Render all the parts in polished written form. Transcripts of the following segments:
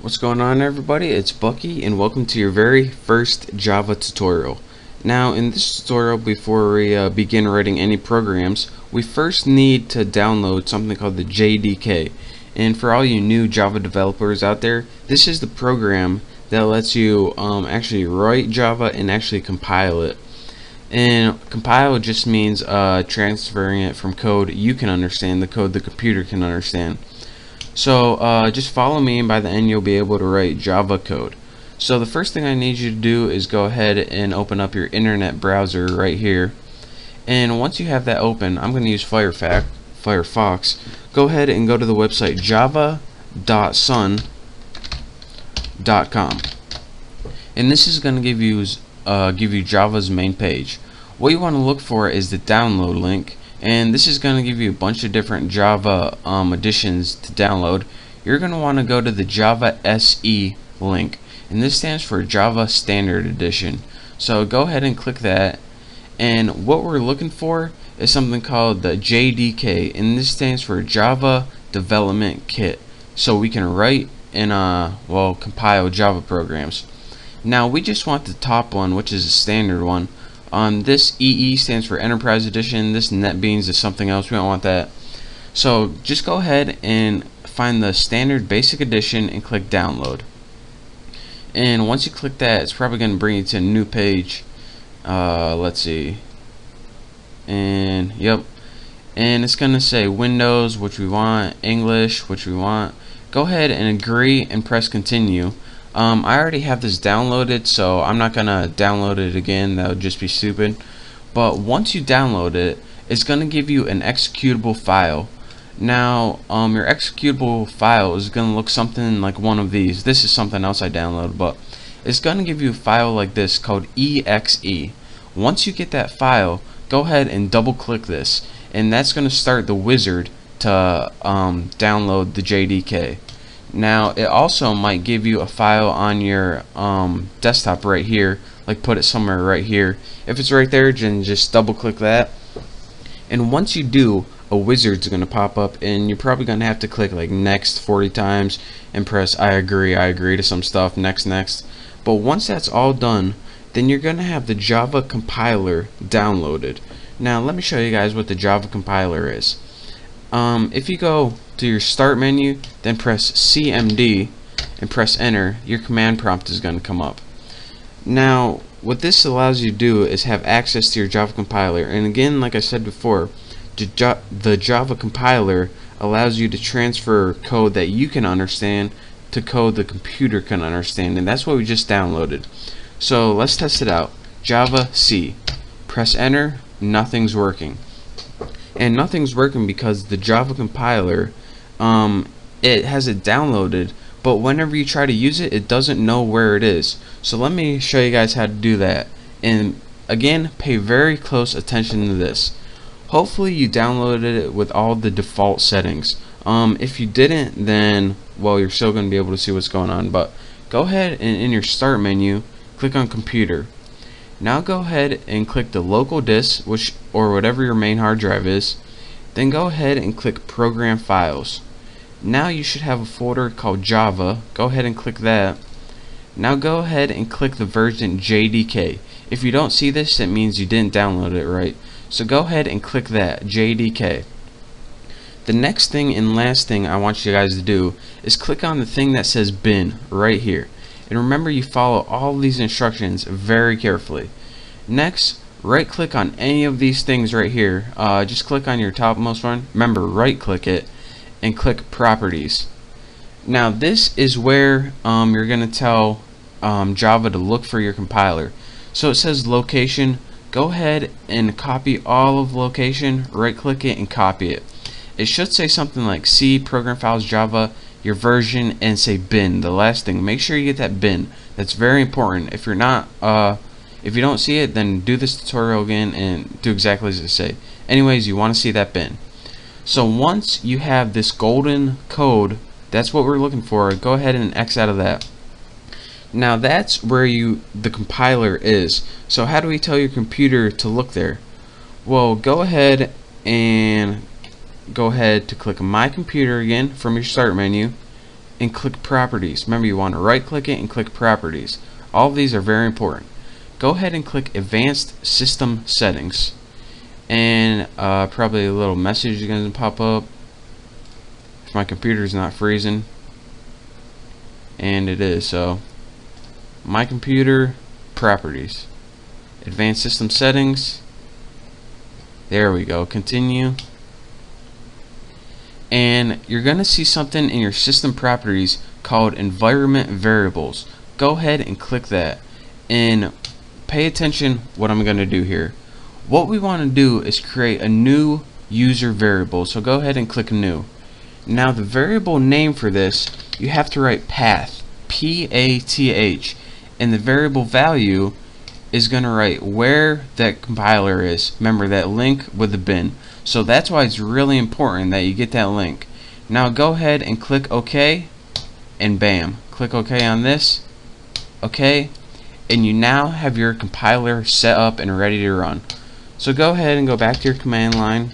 What's going on, everybody? It's Bucky and welcome to your very first Java tutorial. Now in this tutorial, before we begin writing any programs, we first need to download something called the JDK. And for all you new Java developers out there, this is the program that lets you actually write Java and actually compile it. And compile just means transferring it from code you can understand, the code the computer can understand. So just follow me, and by the end you'll be able to write Java code. So the first thing I need you to do is go ahead and open up your internet browser right here. And once you have that open, I'm going to use Firefox. Go ahead and go to the website java.sun.com. And this is going to give you Java's main page. What you want to look for is the download link. And this is going to give you a bunch of different Java editions to download. You're going to want to go to the Java SE link, and this stands for Java Standard Edition. So go ahead and click that, and what we're looking for is something called the JDK, and this stands for Java Development Kit, so we can write and compile Java programs. Now we just want the top one, which is a standard one. This EE stands for Enterprise Edition. This NetBeans is something else. We don't want that. So just go ahead and find the standard basic edition and click download. And once you click that, it's probably going to bring you to a new page. Let's see. And yep. And it's going to say Windows, which we want, English, which we want. Go ahead and agree and press continue. I already have this downloaded, so I'm not gonna download it again. That would just be stupid. But once you download it, it's gonna give you an executable file. Now your executable file is gonna look something like one of these. This is something else I downloaded, but it's gonna give you a file like this called exe. Once you get that file, go ahead and double click this, and that's gonna start the wizard to download the JDK. Now it also might give you a file on your desktop right here, like put it somewhere right here. If it's right there, then just double click that, and once you do, a wizard's gonna pop up, and you're probably gonna have to click like next 40 times and press I agree to some stuff, next. But once that's all done, then you're gonna have the Java compiler downloaded. Now let me show you guys what the Java compiler is. If you go to your start menu, then press CMD and press enter, your command prompt is going to come up. Now what this allows you to do is have access to your Java compiler, and again, like I said before, the Java compiler allows you to transfer code that you can understand to code the computer can understand, and that's what we just downloaded. So let's test it out. Java C, press enter, nothing's working. And nothing's working because the Java compiler, it has it downloaded, but whenever you try to use it, it doesn't know where it is. So let me show you guys how to do that. And again, pay very close attention to this. Hopefully you downloaded it with all the default settings. If you didn't, then well, you're still going to be able to see what's going on. But go ahead and in your start menu, click on computer. Now go ahead and click the local disk, or whatever your main hard drive is. Then go ahead and click program files. Now you should have a folder called Java. Go ahead and click that. Now go ahead and click the version JDK. If you don't see this, it means you didn't download it right. So go ahead and click that, JDK. The next thing and last thing I want you guys to do is click on the thing that says bin right here. And remember, you follow all these instructions very carefully. Next, right click on any of these things right here. Just click on your topmost one. Remember, right click it and click properties. Now this is where you're gonna tell Java to look for your compiler. So it says location. Go ahead and copy all of location, right click it and copy it. It should say something like C, program files, Java, your version, and say bin, the last thing. Make sure you get that bin. That's very important. If you're not, if you don't see it, then do this tutorial again and do exactly as it say. Anyways, you want to see that bin. So once you have this golden code, that's what we're looking for. Go ahead and X out of that. Now that's where the compiler is. So how do we tell your computer to look there? Well, go ahead to click My Computer again from your start menu and click properties. Remember, you want to right click it and click properties. All of these are very important. Go ahead and click advanced system settings, and probably a little message is going to pop up if my computer is not freezing, and it is. So my computer, properties, advanced system settings, there we go, continue, and you're gonna see something in your system properties called environment variables. Go ahead and click that, and pay attention what I'm gonna do here. What we want to do is create a new user variable, so go ahead and click new. Now the variable name for this, you have to write path, P-A-T-H, and the variable value is going to write where that compiler is. Remember that link with the bin. So that's why it's really important that you get that link. Now go ahead and click OK, and bam, click OK on this, OK, and you now have your compiler set up and ready to run. So go ahead and go back to your command line,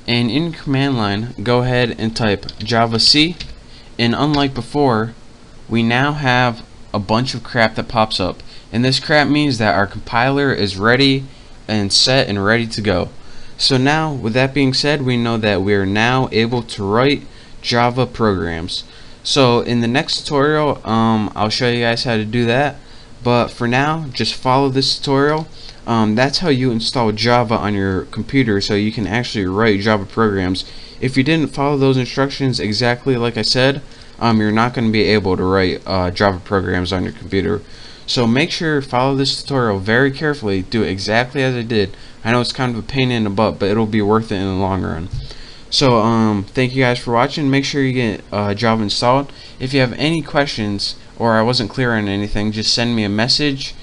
and in your command line go ahead and type javac, and unlike before, we now have a bunch of crap that pops up, and this crap means that our compiler is ready and set and ready to go. So now, with that being said, we know that we are now able to write Java programs. So in the next tutorial, I'll show you guys how to do that, but for now, just follow this tutorial. That's how you install Java on your computer, so you can actually write Java programs. If you didn't follow those instructions exactly like I said, you're not going to be able to write Java programs on your computer. So make sure to follow this tutorial very carefully, do it exactly as I did. I know it's kind of a pain in the butt, but it'll be worth it in the long run. So thank you guys for watching. Make sure you get Java installed. If you have any questions or I wasn't clear on anything, just send me a message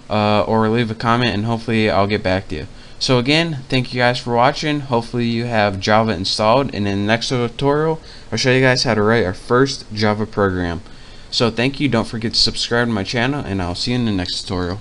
or leave a comment, and hopefully I'll get back to you. So again, thank you guys for watching. Hopefully you have Java installed, and in the next tutorial I'll show you guys how to write our first Java program. So thank you, don't forget to subscribe to my channel, and I'll see you in the next tutorial.